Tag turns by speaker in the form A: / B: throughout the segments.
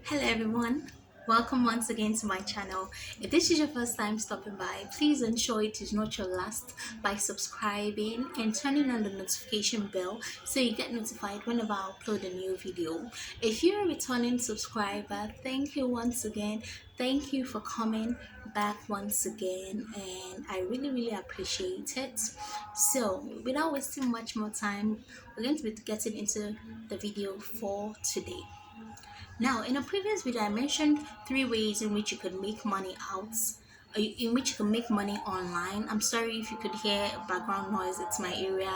A: Hello everyone, welcome once again to my channel. If this is your first time stopping by, please ensure it is not your last by subscribing and turning on the notification bell so you get notified whenever I upload a new video. If you're a returning subscriber, thank you once again. Thank you for coming back once again, and I really appreciate it. So without wasting much more time, we're going to be getting into the video for today. Now, in a previous video, I mentioned three ways in which you could make money in which you can make money online. I'm sorry if you could hear background noise. It's my area.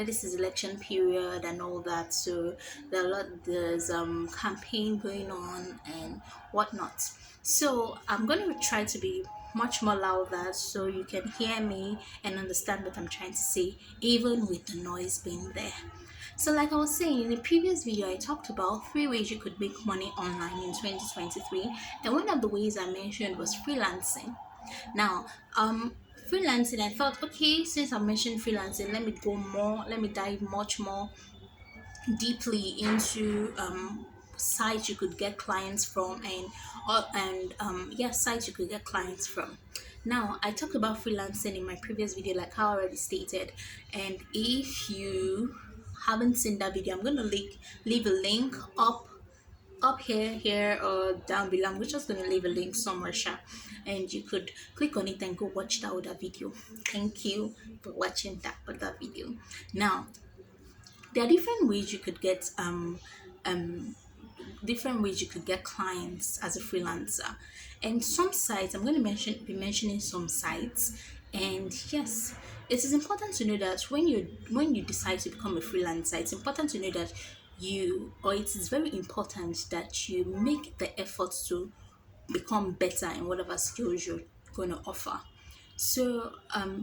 A: This is election period and all that, so there's campaign going on and whatnot. So I'm going to try to be much more louder so you can hear me and understand what I'm trying to say, even with the noise being there. So, like I was saying in the previous video, I talked about three ways you could make money online in 2023, and one of the ways I mentioned was freelancing. Now, freelancing, I thought, okay, since I mentioned freelancing, let me dive much more deeply into sites you could get clients from and sites you could get clients from. Now, I talked about freelancing in my previous video, like how I already stated, and if you haven't seen that video, I'm gonna leave a link up here or down below. I'm just gonna leave a link somewhere, sure, and you could click on it and go watch that other video. Thank you for watching that other video. Now, there are um different ways you could get clients as a freelancer, and some sites I'm going to be mentioning some sites. And yes, it is important to know that when you decide to become a freelancer, it's important to know that it is very important that you make the effort to become better in whatever skills you're going to offer. So,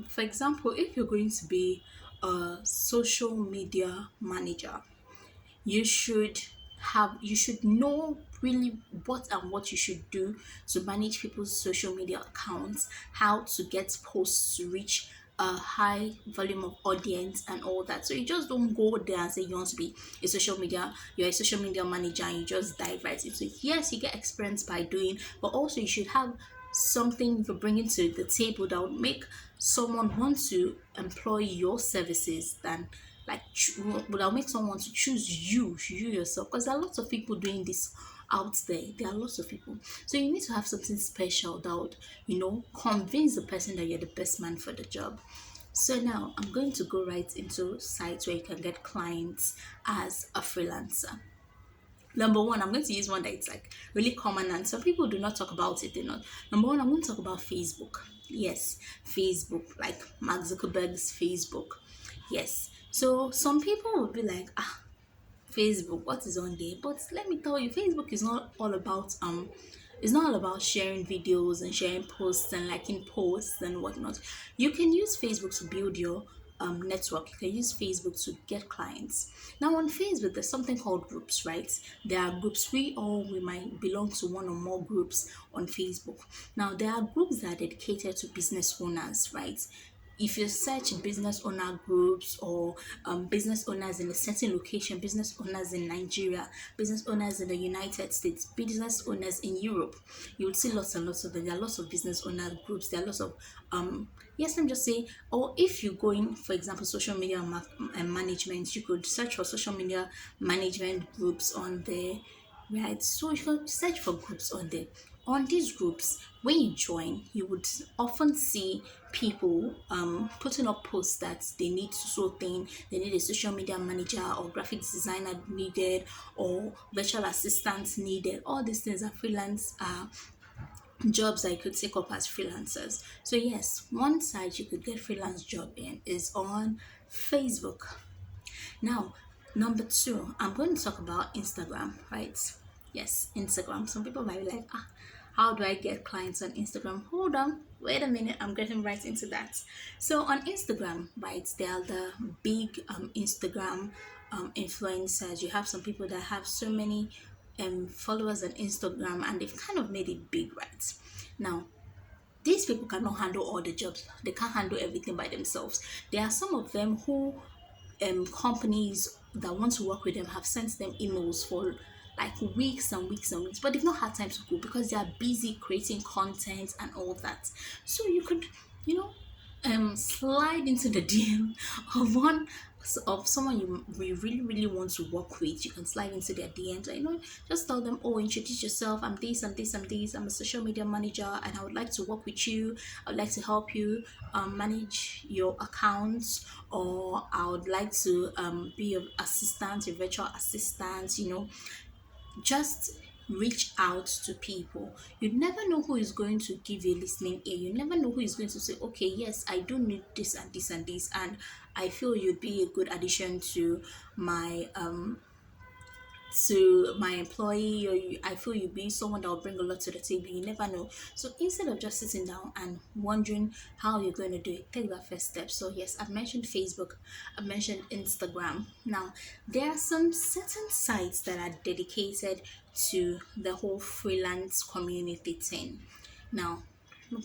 A: for example, if you're going to be a social media manager, you should know really what you should do to manage people's social media accounts, how to get posts to reach a high volume of audience and all that. So you just don't go there and say you want to be you're a social media manager and you just dive right into it. Yes, you get experience by doing, but also you should have something you're bringing to the table that would make someone want to employ your services than like would I make someone to choose you yourself, because there are lots of people doing this out there are lots of people. So you need to have something special that would convince the person that you're the best man for the job. So now I'm going to go right into sites where you can get clients as a freelancer. Number one, I'm going to use one that it's like really common and some people do not talk about it enough. Number one, I'm going to talk about Facebook. Yes, Facebook, like Mark Zuckerberg's Facebook. Yes. So some people will be like, Facebook, what is on there? But let me tell you, Facebook is not all about it's not all about sharing videos and sharing posts and liking posts and whatnot. You can use Facebook to build your network. You can use Facebook to get clients. Now on Facebook, there's something called groups, right? There are groups. We might belong to one or more groups on Facebook. Now there are groups that are dedicated to business owners, right? If you search business owner groups or business owners in a certain location, business owners in Nigeria, business owners in the United States, business owners in Europe, you will see lots and lots of them. There are lots of business owner groups. There are lots of yes, let me just say, or if you go in, for example, social media management, you could search for social media management groups on there, right? So you can search for groups on there. On these groups, when you join, you would often see people putting up posts that they need so thing, they need a social media manager or graphics designer needed or virtual assistants needed. All these things are freelance jobs that you could take up as freelancers. So yes, one site you could get freelance job in is on Facebook. Now, number two, I'm going to talk about Instagram, right? Yes, Instagram. Some people might be like, how do I get clients on Instagram? Hold on, wait a minute, I'm getting right into that. So on Instagram, right, there are the big Instagram influencers. You have some people that have so many followers on Instagram and they've kind of made it big, right? Now, these people cannot handle all the jobs. They can't handle everything by themselves. There are some of them who companies that want to work with them have sent them emails for like weeks and weeks and weeks, but they've not had time to go because they are busy creating content and all that. So you could, you know, slide into the DM of one of someone you really really want to work with. You can slide into their DMs and, just tell them, oh, introduce yourself. I'm this, I'm this, I'm this. I'm a social media manager, and I would like to work with you. I would like to help you manage your accounts, or I would like to be your assistant, your virtual assistant. Just reach out to people. You never know who is going to give you a listening ear. You never know who is going to say, okay, yes, I do need this and this and this, and I feel you'd be a good addition to my employee, or I feel you be someone that will bring a lot to the table. You never know. So instead of just sitting down and wondering how you're going to do it, take that first step. So yes, I've mentioned Facebook, I've mentioned Instagram. Now there are some certain sites that are dedicated to the whole freelance community thing. Now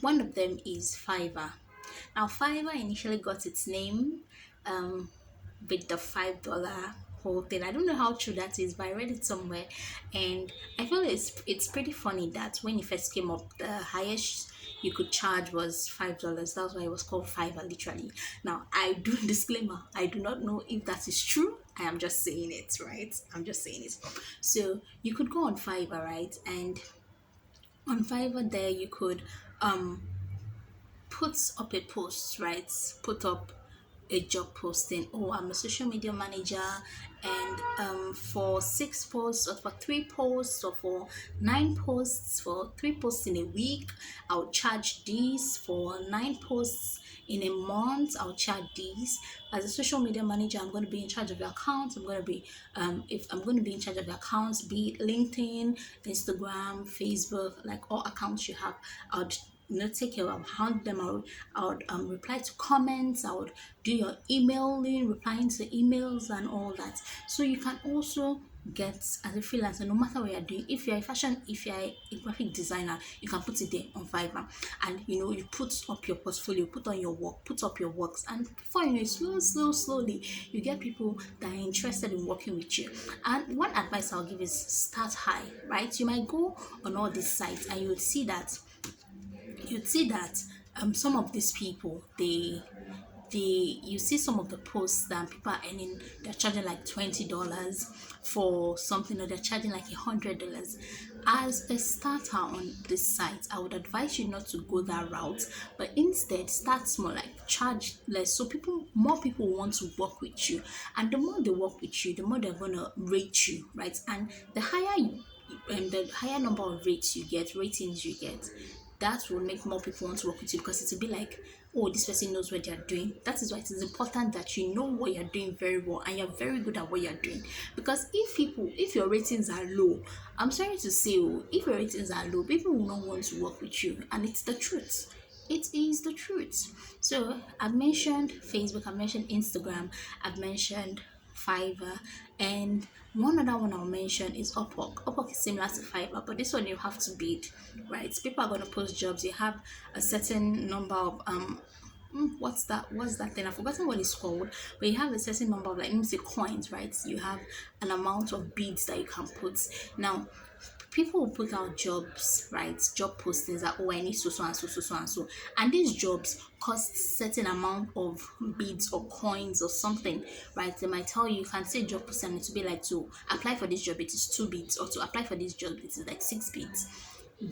A: one of them is Fiverr. Now Fiverr initially got its name um with the $5 whole thing. I don't know how true that is, but I read it somewhere, and I feel it's pretty funny that when it first came up, the highest you could charge was $5. That's why it was called Fiverr, literally. Now I do disclaimer, I do not know if that is true. I am just saying it, right? I'm just saying it. So you could go on Fiverr, right? And on Fiverr there you could um put up a post, right? Put up a job posting. Oh, I'm a social media manager, and for 6 posts, or for 3 posts, or for 9 posts, for 3 posts in a week, I'll charge this. For 9 posts in a month, I'll charge these. As a social media manager, I'm going to be in charge of your accounts. I'm going to be if I'm going to be in charge of your accounts, be it LinkedIn, Instagram, Facebook, like all accounts you have. I'll take care of hand them. I would reply to comments. I would do your emailing, replying to emails and all that. So you can also get as a freelancer, no matter what you're doing. If you're a fashion, if you're a graphic designer, you can put it there on Fiverr, and you put up your portfolio, put on your work, put up your works, and before you know it, slowly you get people that are interested in working with you. And one advice I'll give is start high, right? You might go on all these sites and you'd see that some of these people, you see some of the posts that people are earning, they're charging like $20 for something, or they're charging like $100. As a starter on this site, I would advise you not to go that route, but instead start small, like charge less, so more people want to work with you. And the more they work with you, the more they're gonna rate you, right? And the higher number of ratings you get, that will make more people want to work with you, because it will be like, oh, this person knows what they're doing. That is why it is important that you know what you're doing very well, and you're very good at what you're doing. Because if your ratings are low, I'm sorry to say, oh, if your ratings are low, people will not want to work with you, and it's the truth. It is the truth. So I've mentioned Facebook, I've mentioned Instagram, I've mentioned Fiverr, and one other one I'll mention is Upwork. Upwork is similar to Fiverr, but this one you have to bid, right? People are going to post jobs. You have a certain number of what's that thing? I've forgotten what it's called, but you have a certain number of, like, let me say, coins, right? You have an amount of bids that you can put. Now people will put out jobs, right? Job postings that, oh, I need so and so, so and so, and these jobs cost certain amount of bids or coins or something, right? They might tell you, you can say job posting, and it will be like, to apply for this job it is 2 bids, or to apply for this job it is like 6 bids.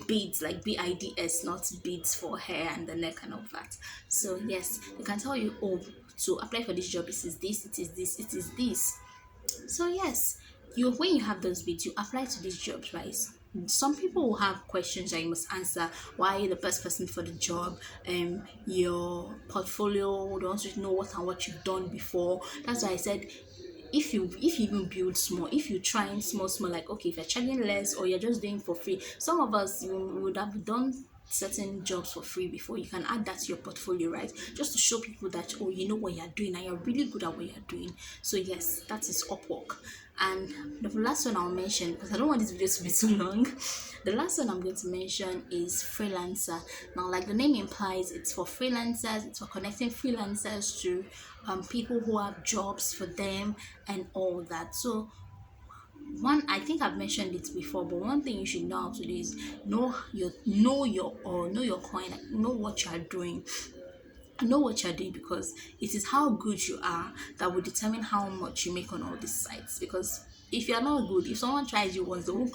A: Beads, like BIDS, not beads for hair and the neck and all that. So yes, they can tell you, oh, to apply for this job it is this, it is this, it is this. So yes, when you have those bids, you apply to these jobs, right? Some people will have questions that you must answer. Why are you the best person for the job? Your portfolio, they want to know what you've done before. That's why I said, if you even build small, if you try and small, like, okay, if you're charging less, or you're just doing for free, some of us would have done certain jobs for free before. You can add that to your portfolio, right? Just to show people that, oh, you know what you're doing, and you're really good at what you're doing. So yes, that is Upwork. And the last one I'll mention, because I don't want this video to be too long, the last one I'm going to mention is Freelancer. Now, like the name implies, it's for freelancers. It's for connecting freelancers to people who have jobs for them and all that. So One, I think I've mentioned it before, but one thing you should know how to do is know your coin, like, know what you are doing, know what you're doing, because it is how good you are that will determine how much you make on all these sites. Because if you're not good, if someone tries you once, they won't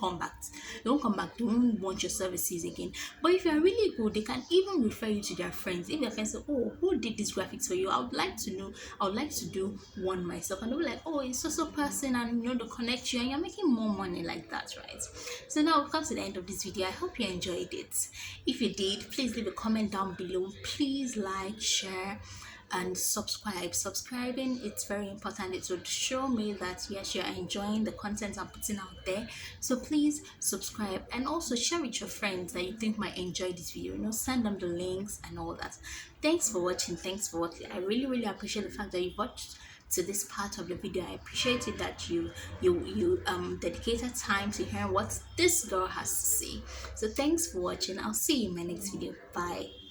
A: want your services again. But if you're really good, they can even refer you to their friends. If their friends say, oh, who did this graphics for you, I would like to know, I would like to do one myself, and they'll be like, oh, it's so person, and they'll connect you, and you're making more money like that, right? So now we've come to the end of this video. I hope you enjoyed it. If you did, please leave a comment down below. Please like, share, and subscribe. Subscribing, it's very important. It would show me that yes, you're enjoying the content I'm putting out there. So please subscribe, and also share with your friends that you think might enjoy this video. Send them the links and all that. Thanks for watching. Thanks for watching. I really appreciate the fact that you watched to this part of the video. I appreciate it that you dedicated time to hear what this girl has to say. So thanks for watching. I'll see you in my next video. Bye.